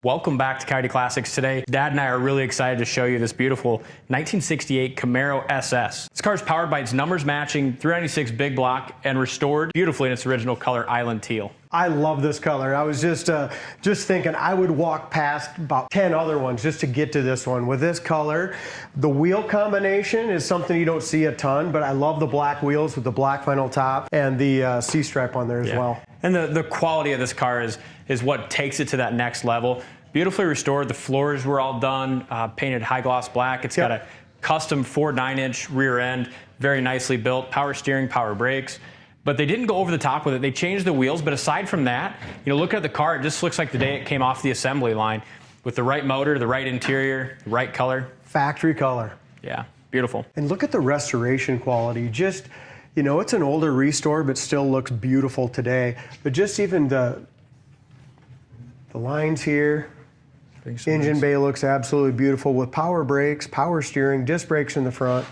Welcome back to Coyote Classics. Today, Dad and I are really excited to show you this beautiful 1968 Camaro SS. This car is powered by its numbers matching 396 big block and restored beautifully in its original color, Island Teal. I love this color. I was just thinking I would walk past about 10 other ones just to get to this one. With this color, the wheel combination is something you don't see a ton, but I love the black wheels with the black vinyl top and the C-stripe on there as well. And the quality of this car is what takes it to that next level. Beautifully restored. The floors were all done, painted high gloss black. It's got a custom 9-inch rear end, very nicely built, power steering, power brakes. But they didn't go over the top with it. They changed the wheels, but aside from that, you know, look at the car, it just looks like the day it came off the assembly line with the right motor, the right interior, the right color. Factory color. Yeah, beautiful. And look at the restoration quality. Just, you know, it's an older restore, but still looks beautiful today. But just even the lines here, engine bay looks absolutely beautiful with power brakes, power steering, disc brakes in the front.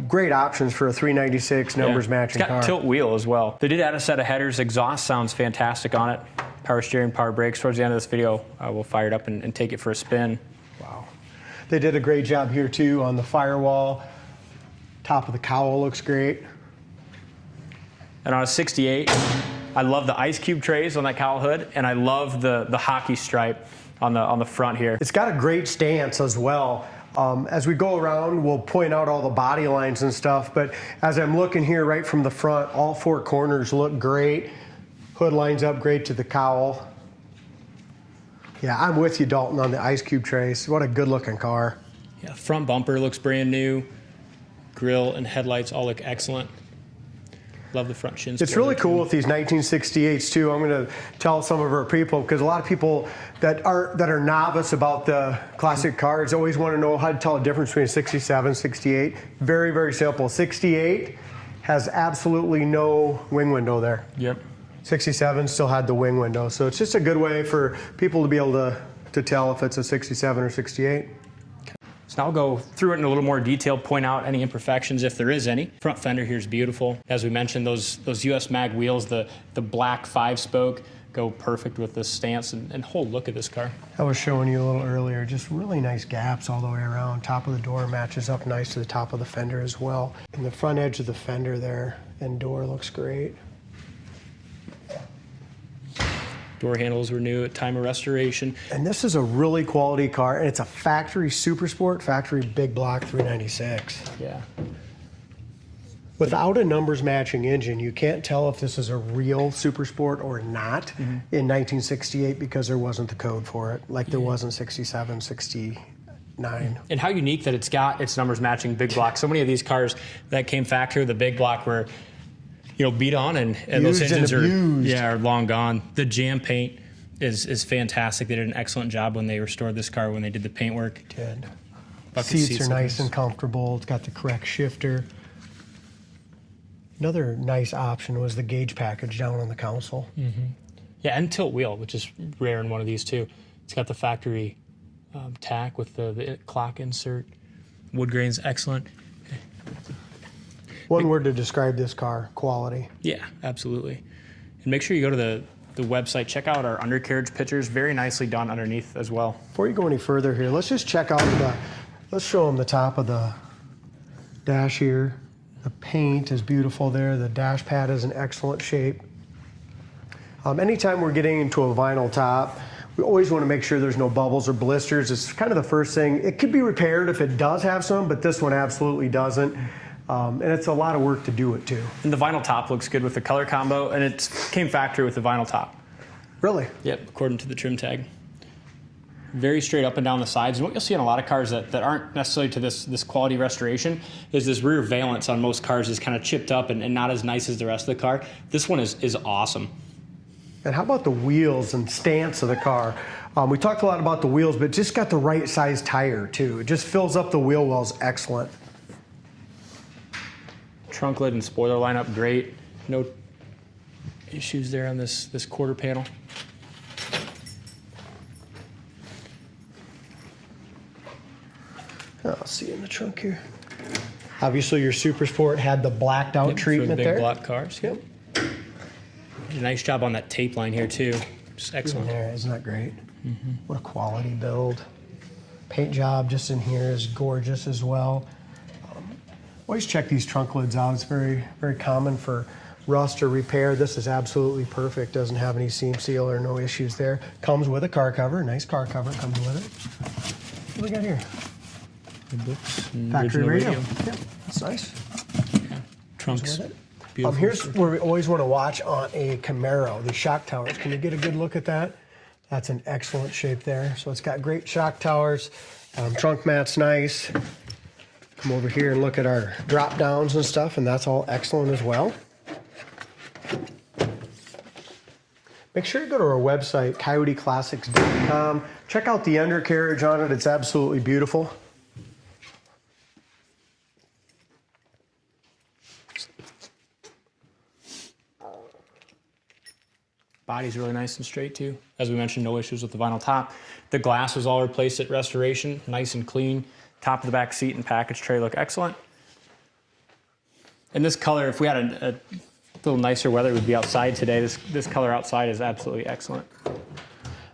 Great options for a 396 numbers matching car. It's got tilt wheel as well. They did add a set of headers. Exhaust sounds fantastic on it. Power steering, power brakes. Towards the end of this video, we'll fire it up and take it for a spin. Wow. They did a great job here too on the firewall. Top of the cowl looks great. And on a 68, I love the ice cube trays on that cowl hood, and I love the hockey stripe on the front here. It's got a great stance as well. As we go around, we'll point out all the body lines and stuff, but as I'm looking here right from the front, all four corners look great. Hood lines up great to the cowl. Yeah, I'm with you, Dalton, on the ice cube trays. What a good looking car. Yeah, front bumper looks brand new. Grille and headlights all look excellent. Love the front shins. It's really cool with these 1968s too. I'm going to tell some of our people, because a lot of people that are novice about the classic cars always want to know how to tell the difference between a 67, 68. Very, very simple. 68 has absolutely no wing window there. Yep. 67 still had the wing window. So it's just a good way for people to be able to tell if it's a 67 or 68. So now I'll go through it in a little more detail, point out any imperfections if there is any. Front fender here is beautiful. As we mentioned, those US mag wheels, the black 5-spoke, go perfect with this stance and whole look of this car. I was showing you a little earlier, just really nice gaps all the way around. Top of the door matches up nice to the top of the fender as well. And the front edge of the fender there and door looks great. Door handles were new at time of restoration. And this is a really quality car, and it's a factory super sport, factory big block 396. Yeah. Without a numbers matching engine, you can't tell if this is a real super sport or not in 1968 because there wasn't the code for it, like there was in 67, 69. And how unique that it's got its numbers matching big block. So many of these cars that came factory with the big block were, you know, beat on and those engines are long gone. The jam paint is fantastic. They did an excellent job when they restored this car when they did the paint work. Did. Seats are nice and comfortable. It's got the correct shifter. Another nice option was the gauge package down on the console. Yeah, and tilt wheel, which is rare in one of these too. It's got the factory tack with the clock insert. Wood grain's excellent. One word to describe this car: quality. Yeah, absolutely. And make sure you go to the website, check out our undercarriage pictures, very nicely done underneath as well. Before you go any further here, let's just check out let's show them the top of the dash here. The paint is beautiful there. The dash pad is in excellent shape. Anytime we're getting into a vinyl top, we always want to make sure there's no bubbles or blisters. It's kind of the first thing. It could be repaired if it does have some, but this one absolutely doesn't. And it's a lot of work to do it too. And the vinyl top looks good with the color combo, and it came factory with the vinyl top. Really? Yep, according to the trim tag. Very straight up and down the sides. And what you'll see on a lot of cars that aren't necessarily to this quality restoration is this rear valance on most cars is kind of chipped up and not as nice as the rest of the car. This one is awesome. And how about the wheels and stance of the car? We talked a lot about the wheels, but just got the right size tire too. It just fills up the wheel wells excellent. Trunk lid and spoiler lineup great. No issues there on this quarter panel. I'll see in the trunk here. Obviously your Super Sport had the blacked out treatment big there. Big block cars. Yep. Did a nice job on that tape line here too. Just excellent. There, isn't that great? What a quality build. Paint job just in here is gorgeous as well. Always check these trunk lids out. It's very, very common for rust or repair. This is absolutely perfect. Doesn't have any seam seal or no issues there. Comes with a car cover. Nice car cover comes with it. What do we got here? The books and Factory original radio. Yeah, that's nice. Trunks. With it. Beautiful. Here's where we always want to watch on a Camaro, the shock towers. Can you get a good look at that? That's an excellent shape there. So it's got great shock towers. Trunk mat's nice. Come over here and look at our drop downs and stuff, and that's all excellent as well. Make sure you go to our website, coyoteclassics.com. Check out the undercarriage on it. It's absolutely beautiful. Body's really nice and straight too. As we mentioned, no issues with the vinyl top. The glass was all replaced at restoration, nice and clean. Top of the back seat and package tray look excellent. And this color, if we had a little nicer weather, it would be outside today. This color outside is absolutely excellent.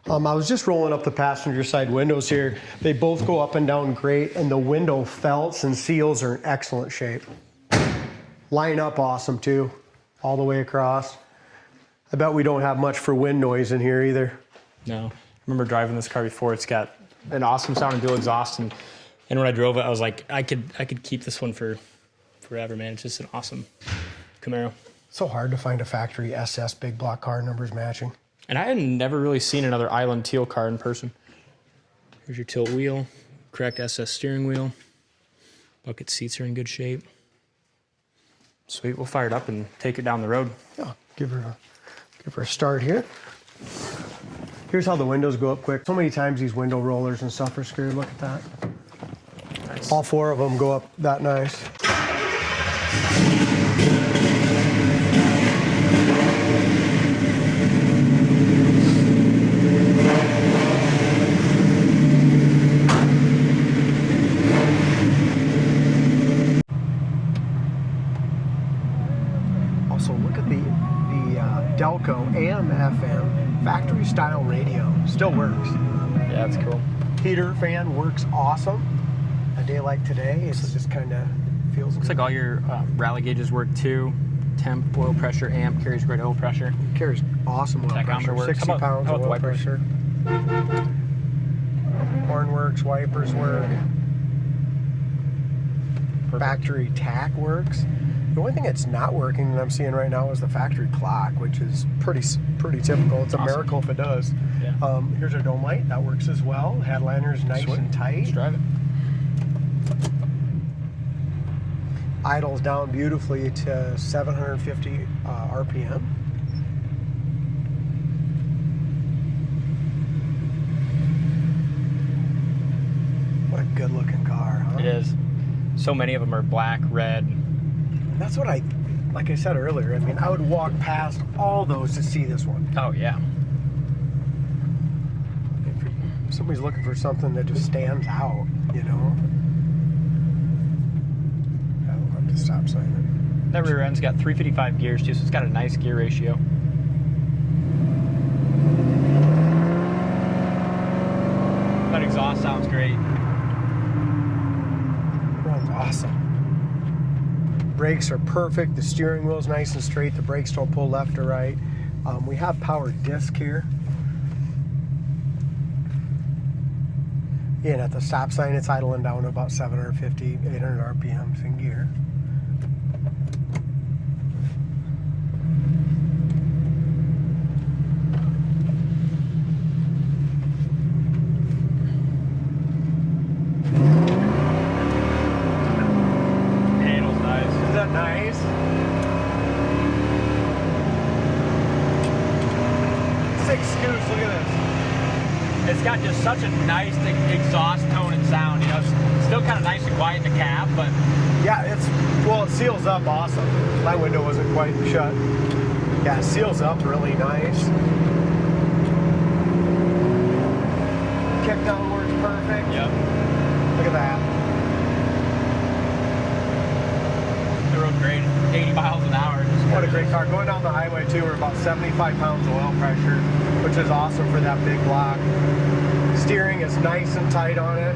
I was just rolling up the passenger side windows here. They both go up and down great, and the window felts and seals are in excellent shape. Line up awesome too, all the way across. I bet we don't have much for wind noise in here either. No, I remember driving this car before. It's got an awesome sounding dual exhaust, and when I drove it, I was like, I could keep this one for forever, man. It's just an awesome Camaro. So hard to find a factory SS big block car numbers matching. And I had never really seen another Island Teal car in person. Here's your tilt wheel, correct SS steering wheel. Bucket seats are in good shape. Sweet, we'll fire it up and take it down the road. Yeah, give her a start here. Here's how the windows go up quick. So many times these window rollers and stuff are screwed. Look at that. Nice. All four of them go up that nice. Also, look at the Delco AM FM factory style radio. Still works. Yeah, that's cool. Heater fan works awesome. A day like today, it just kind of feels Looks good. like all your rally gauges work too. Temp, oil pressure, amp, carries great oil pressure. Carries awesome oil Tachometer pressure. works. 60 How about pounds the of oil wipers? pressure. Horn works, wipers work. Perfect. Factory tack works. The only thing that's not working that I'm seeing right now is the factory clock, which is pretty typical. It's a Awesome. miracle if it does. Yeah. Here's our dome light. That works as well. Headliner's nice Sweet. and tight. Let's drive it. Idles down beautifully to 750 RPM. What a good looking car, huh? It is. So many of them are black, red. And that's what like I said earlier, I mean, I would walk past all those to see this one. Oh yeah. If somebody's looking for something that just stands out, you know. I love the stop sign. That rear end's got 355 gears too, so it's got a nice gear ratio. That exhaust sounds great. Runs awesome. Brakes are perfect. The steering wheel's nice and straight. The brakes don't pull left or right. We have power disc here. And at the stop sign, it's idling down to about 750, 800 RPMs in gear. Handle's nice. Isn't that nice? Six scoops, look at this. It's got just such a nice exhaust tone and sound. You know, it's still kind of nice and quiet in the cab, but Yeah, it seals up awesome. My window wasn't quite shut. Yeah, it seals up really nice. Kick down works perfect. yep. Look at that. The road great, 80 miles an hour. What a great car. Going down the highway too, we're about 75 pounds of oil pressure, which is awesome for that big block. Steering is nice and tight on it.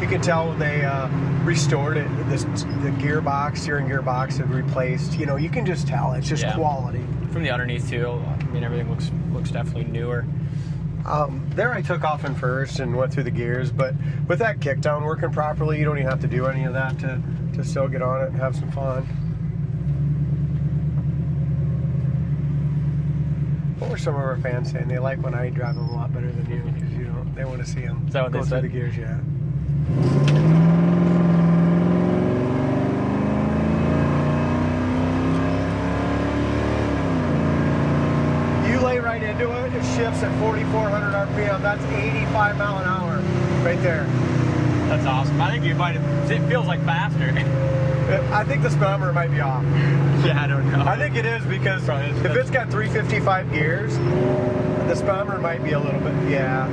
You can tell when they restored it, the gearbox, steering gearbox had replaced. You know, you can just tell it's just quality. From the underneath too, I mean, everything looks definitely newer. There I took off in first and went through the gears, but with that kickdown working properly, you don't even have to do any of that to still get on it and have some fun. What were some of our fans saying? They like when I drive them a lot better than you because you don't. They want to see them Is that what go they through said? the gears. Yeah. Right into it, it shifts at 4,400 RPM. That's 85 mile an hour right there. That's awesome. I think it feels like faster. I think the speedometer might be off. Yeah, I don't know. I think it is because if it's got 355 gears, the speedometer might be a little bit,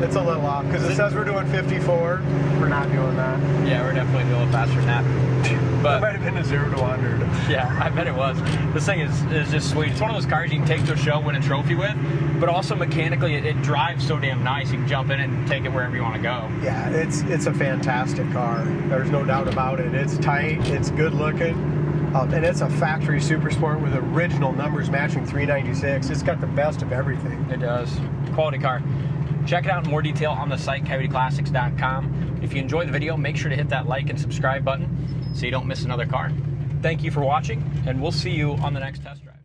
it's a little off because it says we're doing 54. We're not doing that. Yeah, we're definitely a little faster than that. But it might have been a 0 to 100. Yeah, I bet it was. This thing is just sweet. It's one of those cars you can take to a show, win a trophy with, but also mechanically it drives so damn nice. You can jump in it and take it wherever you want to go. Yeah, it's a fantastic car. There's no doubt about it. It's tight, it's good looking, and it's a factory super sport with original numbers matching 396. It's got the best of everything. It does. Quality car. Check it out in more detail on the site, CoyoteClassics.com. If you enjoyed the video, make sure to hit that like and subscribe button so you don't miss another car. Thank you for watching, and we'll see you on the next test drive.